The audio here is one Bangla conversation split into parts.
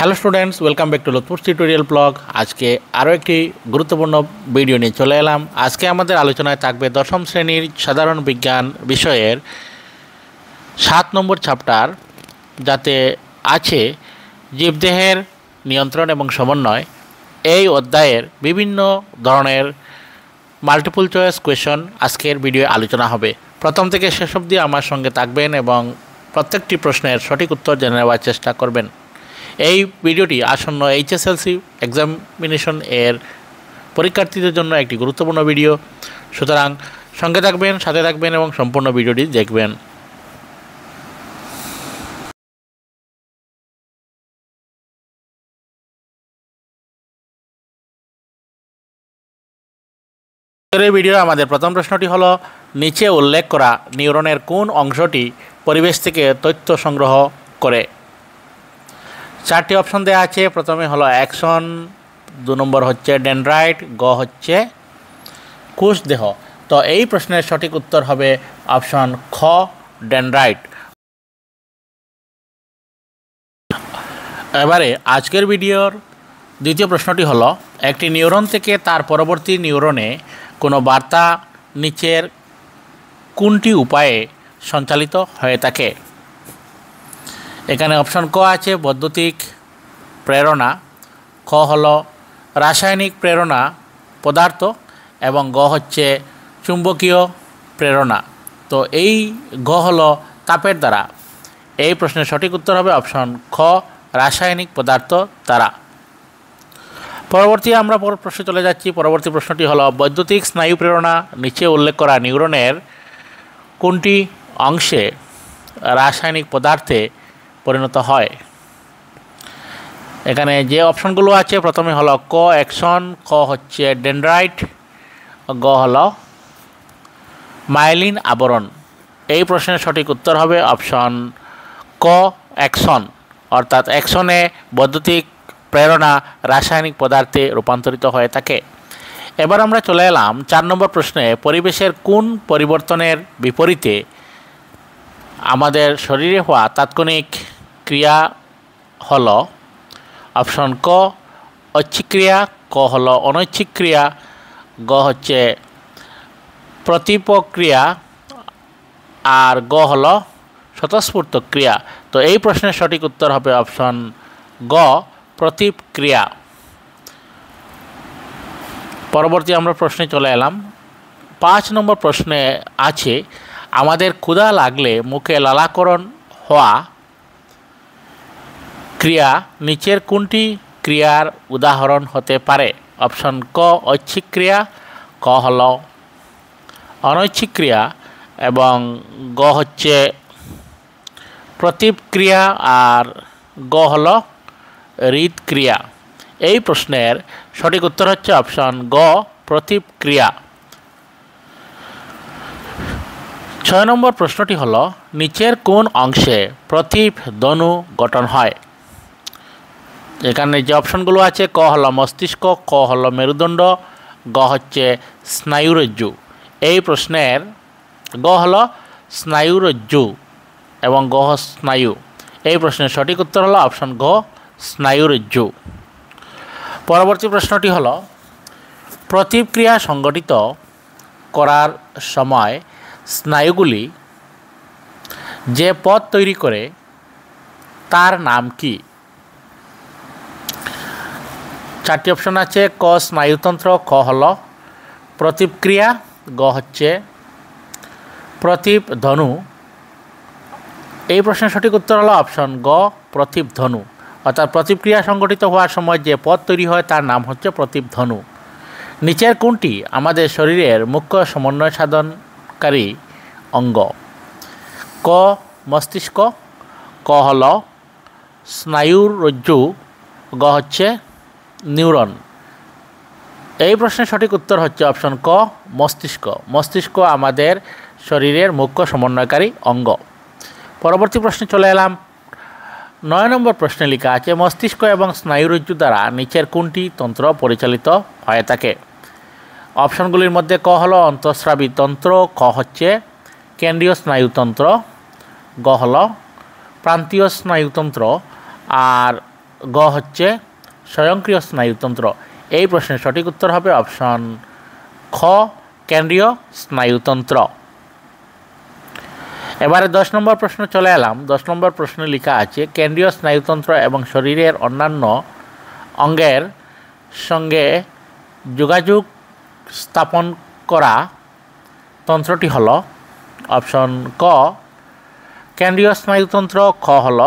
Hello students, welcome back to লুৎফুস টিউটোরিয়াল ব্লগ। আজকে আরও একটি গুরুত্বপূর্ণ ভিডিও নিয়ে চলে এলাম। আজকে আমাদের আলোচনায় থাকবে দশম শ্রেণীর সাধারণ বিজ্ঞান বিষয়ের 7 নম্বর চ্যাপ্টার, যাতে আছে জীবদেহের নিয়ন্ত্রণ এবং সমন্বয়। এই অধ্যায়ের বিভিন্ন ধরনের মাল্টিপল চয়েস কোয়েশন আজকের ভিডিও আলোচনা হবে। প্রথম থেকে শেষ অবধি আমার সঙ্গে থাকবেন এবং প্রত্যেকটি প্রশ্নের সঠিক উত্তর জেনে নেওয়ার চেষ্টা করবেন। এই ভিডিওটি আসন্ন এইচএসএলসি এক্সামিনেশন এর পরীক্ষার্থীদের জন্য একটি গুরুত্বপূর্ণ ভিডিও, সুতরাং সঙ্গে থাকবেন, সাথে থাকবেন এবং সম্পূর্ণ ভিডিওটি দেখবেন। এই ভিডিও আমাদের প্রথম প্রশ্নটি হলো, নিচে উল্লেখ করা নিউরনের কোন অংশটি পরিবেশ থেকে তথ্য সংগ্রহ করে? 4টি অপশন দেওয়া আছে। প্রথমে হলো অ্যাক্সন, 2 নম্বর হচ্ছে ডেনড্রাইট, গ হচ্ছে কোষদেহ। তো এই প্রশ্নের সঠিক উত্তর হবে অপশন খ, ডেনড্রাইট। এবারে আজকের ভিডিওর দ্বিতীয় প্রশ্নটি হলো, একটি নিউরন থেকে তার পরবর্তী নিউরনে কোনো বার্তা নিচের কোনটি উপায়ে সঞ্চালিত হয়ে থাকে? এখানে অপশন ক আছে বৈদ্যুতিক প্রেরণা, খ হলো রাসায়নিক প্রেরণা পদার্থ এবং গ হচ্ছে চুম্বকীয় প্রেরণা। তো এই গ হলো তাপের দ্বারা। এই প্রশ্নের সঠিক উত্তর হবে অপশন খ, রাসায়নিক পদার্থ দ্বারা। পরবর্তী আমরা প্রশ্নে চলে যাচ্ছি। পরবর্তী প্রশ্নটি হলো, বৈদ্যুতিক স্নায়ু প্রেরণা নিচে উল্লেখ করা নিউরনের কোনটি অংশে রাসায়নিক পদার্থে পরিণত হয়? এখানে যে অপশনগুলো আছে, প্রথমে হলো ক অ্যাকশন, খ হচ্ছে ডেনড্রাইট, গ হলো মাইলিন আবরণ। এই প্রশ্নের সঠিক উত্তর হবে অপশন ক, অ্যাকশন। অর্থাৎ অ্যাকশনে বৈদ্যুতিক প্রেরণা রাসায়নিক পদার্থে রূপান্তরিত হয়ে থাকে। এবার আমরা চলে এলাম 4 নম্বর প্রশ্নে, পরিবেশের কোন পরিবর্তনের বিপরীতে আমাদের শরীরে হওয়া তাৎক্ষণিক ক্রিয়া হলো? অপশন ক ঐচ্ছিক ক্রিয়া, ক হলো অনৈচ্ছিক ক্রিয়া, গ হচ্ছে প্রতিপক্রিয়া আর গ হলো স্বতঃস্ফূর্ত ক্রিয়া। তো এই প্রশ্নের সঠিক উত্তর হবে অপশন গ, প্রতিক্রিয়া। পরবর্তী আমরা প্রশ্নে চলে এলাম। 5 নম্বর প্রশ্নে আছে, আমাদের ক্ষুধা লাগলে মুখে লালাকরণ হওয়া ক্রিয়া নিচের কোনটি ক্রিয়ার উদাহরণ হতে পারে? অপশন ক ঐচ্ছিক ক্রিয়া, ক হল অনৈচ্ছিক ক্রিয়া এবং গ হচ্ছে প্রতিক্রিয়া আর গ হল হৃদক্রিয়া। এই প্রশ্নের সঠিক উত্তর হচ্ছে অপশন গ, প্রতিক্রিয়া। 6 নম্বর প্রশ্নটি হলো, নিচের কোন অংশে প্রতিধ্বনু গঠন হয়? এখানে যে অপশনগুলো আছে, ক হলো মস্তিষ্ক, ক হলো মেরুদণ্ড, গ হচ্ছে স্নায়ুরজ্জু। এই প্রশ্নের গ হলো স্নায়ুরজ্জু এবং গ স্নায়ু। এই প্রশ্নের সঠিক উত্তর হলো অপশন গ, স্নায়ুরজ্জু। পরবর্তী প্রশ্নটি হলো, প্রতিক্রিয়া সংগঠিত করার সময় স্নায়ুগুলি যে পথ তৈরি করে তার নাম কি? 4টি অপশন আছে। ক স্নায়ুতন্ত্র, খ হল প্রতিক্রিয়া, গ হচ্ছে প্রতিধ্বনু। এই প্রশ্নের সঠিক উত্তর হলো অপশন গ, প্রতিধ্বনু। অর্থাৎ প্রতিক্রিয়া সংগঠিত হওয়ার সময় যে পথ তৈরি হয় তার নাম হচ্ছে প্রতিধ্বনু। নিচের কোনটি আমাদের শরীরের মুখ্য সমন্বয় সাধনকারী অঙ্গ? ক মস্তিষ্ক, ক হল স্নায়ুরজ্জু, গ হচ্ছে নিউরন। এই প্রশ্নের সঠিক উত্তর হচ্ছে অপশন ক, মস্তিষ্ক। মস্তিষ্ক আমাদের শরীরের মুখ্য সমন্বয়কারী অঙ্গ। পরবর্তী প্রশ্নে চলে এলাম। 9 নম্বর প্রশ্নে লেখা আছে, মস্তিষ্ক এবং স্নায়ুরজ্জু দ্বারা নিচের কোনটি তন্ত্র পরিচালিত হয়ে থাকে? অপশনগুলির মধ্যে ক হলো অন্তঃস্রাবী তন্ত্র, খ হচ্ছে কেন্দ্রীয় স্নায়ুতন্ত্র, গ হলো প্রান্তীয় স্নায়ুতন্ত্র আর গ হচ্ছে স্বয়ংক্রিয় স্নায়ুতন্ত্র। এই প্রশ্নের সঠিক উত্তর হবে অপশন খ কেন্দ্রীয় স্নায়ুতন্ত্র। এবারে 10 নম্বর প্রশ্ন চলে এলাম। 10 নম্বর প্রশ্নে লেখা আছে কেন্দ্রীয় স্নায়ুতন্ত্র এবং শরীরের অন্যান্য অঙ্গের সঙ্গে যোগাযোগ স্থাপন করা তন্ত্রটি হল অপশন ক কেন্দ্রীয় স্নায়ুতন্ত্র, খ হল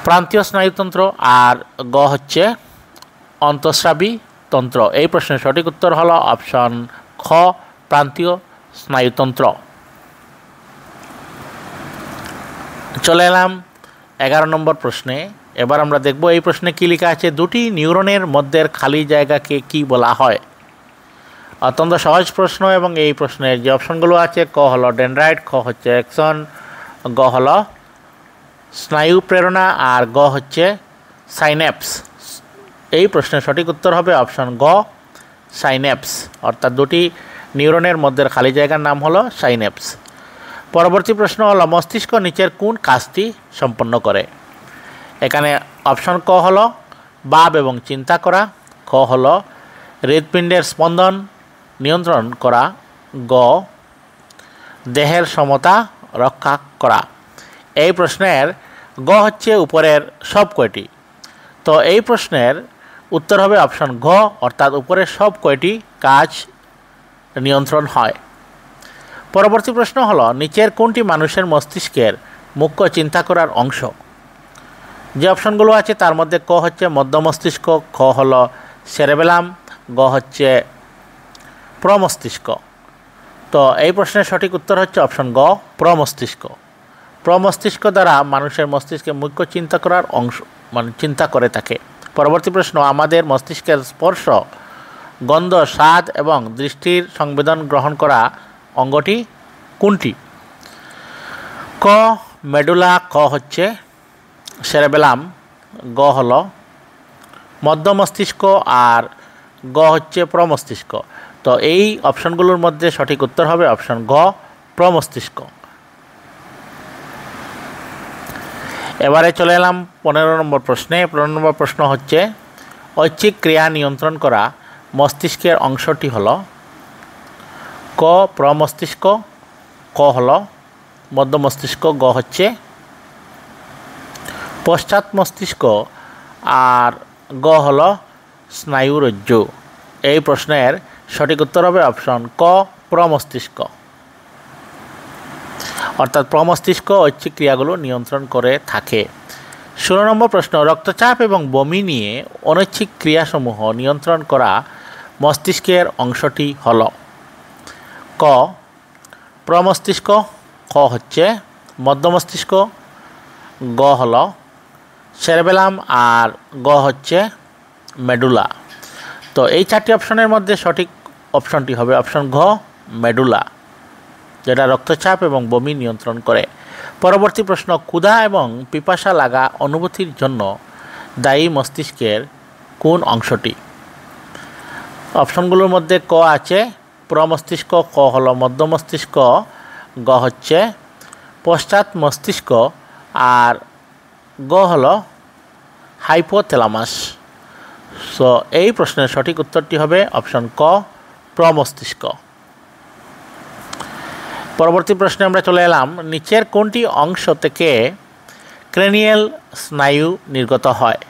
প্রান্তীয় স্নায়ুতন্ত্র, আর গ হচ্ছে অন্তঃস্রাবী তন্ত্র। এই প্রশ্নের সঠিক উত্তর হলো অপশন খ প্রান্তীয় স্নায়ুতন্ত্র। চলে এলাম 11 নম্বর প্রশ্নে। এবার আমরা দেখব এই প্রশ্নে কী লেখা আছে। দুটি নিউরনের মধ্যের খালি জায়গাকে কি বলা হয়? অত্যন্ত সহজ প্রশ্ন এবং এই প্রশ্নের যে অপশনগুলো আছে ক হলো ডেনড্রাইট, খ হচ্ছে অ্যাক্সন, গ হলো স্নায়ু প্রেরণা আর গ হচ্ছে সাইন্যাপস। এই প্রশ্নের সঠিক উত্তর হবে অপশন গ সাইন্যাপস, অর্থাৎ দুটি নিউরনের মধ্যে খালি জায়গার নাম হলো সাইন্যাপস। পরবর্তী প্রশ্ন হলো মস্তিষ্ক নিচের কোন কাজটি সম্পন্ন করে? এখানে অপশন ক হলো ভাব এবং চিন্তা করা, খ হলো হৃৎপিণ্ডের স্পন্দন নিয়ন্ত্রণ করা, গ দেহের সমতা রক্ষা করা। এই প্রশ্নের গ হচ্ছে উপরের সব কয়টি। তো এই প্রশ্নের উত্তর হবে অপশন ঘ, অর্থাৎ উপরের সব কয়টি কাজ নিয়ন্ত্রণ হয়। পরবর্তী প্রশ্ন হলো নিচের কোনটি মানুষের মস্তিষ্কের মুখ্য চিন্তা করার অংশ? যে অপশনগুলো আছে তার মধ্যে ক হচ্ছে মধ্য মস্তিষ্ক, খ হলো সেরেবেলাম, গ হচ্ছে প্রমস্তিষ্ক। তো এই প্রশ্নের সঠিক উত্তর হচ্ছে অপশন গ প্রমস্তিষ্ক। প্রমস্তিষ্ক দ্বারা মানুষের মস্তিষ্কে মুখ্য চিন্তা করার অংশ চিন্তা করে থাকে। পরবর্তী প্রশ্ন আমাদের মস্তিষ্কের স্পর্শ, গন্ধ, স্বাদ এবং দৃষ্টির সংবেদন গ্রহণ করা অঙ্গটি কোনটি? ক মেডুলা, খ হচ্ছে সেরেবেলাম, গ হল মধ্য মস্তিষ্ক আর গ হচ্ছে প্রমস্তিষ্ক। তো এই অপশনগুলোর মধ্যে সঠিক উত্তর হবে অপশন গ প্রমস্তিষ্ক। এবারে চলে এলাম 15 নম্বর প্রশ্নে। 15 নম্বর প্রশ্ন হচ্ছে ঐচ্ছিক ক্রিয়া নিয়ন্ত্রণ করা মস্তিষ্কের অংশটি হল ক প্রমস্তিষ্ক, ক হল মধ্য মস্তিষ্ক, গ হচ্ছে পশ্চাৎ মস্তিষ্ক আর গ হল স্নায়ুরজ্জু। এই প্রশ্নের সঠিক উত্তর হবে অপশন ক প্রমস্তিষ্ক, অর্থাৎ প্রমস্তিষ্ক ঐচ্ছিক ক্রিয়াগুলো নিয়ন্ত্রণ করে থাকে। 16 নম্বর প্রশ্ন রক্তচাপ এবং বমি নিয়ে অনৈচ্ছিক ক্রিয়াসমূহ নিয়ন্ত্রণ করা মস্তিষ্কের অংশটি হল ক প্রমস্তিষ্ক, খ হচ্ছে মধ্য মস্তিষ্ক, গ হল সেরেবেলাম আর গ হচ্ছে মেডুলা। তো এই চারটি অপশনের মধ্যে সঠিক অপশনটি হবে অপশন ঘ মেডুলা, যেটা রক্তচাপ এবং বমি নিয়ন্ত্রণ করে। পরবর্তী প্রশ্ন ক্ষুধা এবং পিপাসা লাগা অনুভূতির জন্য দায়ী মস্তিষ্কের কোন অংশটি? অপশনগুলোর মধ্যে ক আছে প্রমস্তিষ্ক, ক হল মধ্য মস্তিষ্ক, গ হচ্ছে পশ্চাৎ মস্তিষ্ক আর গ হল হাইপোথ্যালামাস। সো এই প্রশ্নের সঠিক উত্তরটি হবে অপশন ক প্রমস্তিষ্ক। পরবর্তী প্রশ্নে আমরা চলে এলাম নিচের কোনটি অংশ থেকে ক্রেনিয়াল স্নায়ু নির্গত হয়?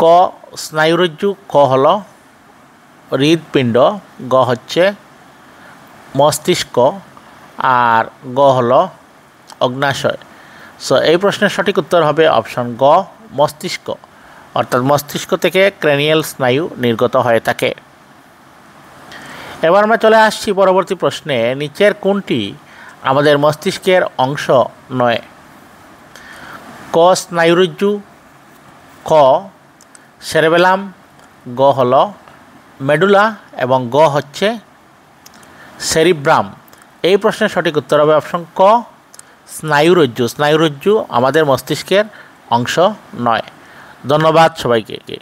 ক স্নায়ুরজ্জু, খ হল হৃৎপিণ্ড, গ হচ্ছে মস্তিষ্ক আর গ হল অগ্ন্যাশয়। সো এই প্রশ্নের সঠিক উত্তর হবে অপশন গ মস্তিষ্ক, অর্থাৎ মস্তিষ্ক থেকে ক্রেনিয়াল স্নায়ু নির্গত হয়ে থাকে। এবার আমরা চলে আসছি পরবর্তী প্রশ্নে নিচের কোনটি আমাদের মস্তিষ্কের অংশ নয়? ক স্নায়ুরজ্জু, খ সেরেবেলাম, গ হল মেডুলা এবং গ হচ্ছে সেরিব্রাম। এই প্রশ্নের সঠিক উত্তর হবে অপশন ক স্নায়ুরজ্জু। স্নায়ুরজ্জু আমাদের মস্তিষ্কের অংশ নয়। ধন্যবাদ সবাইকে।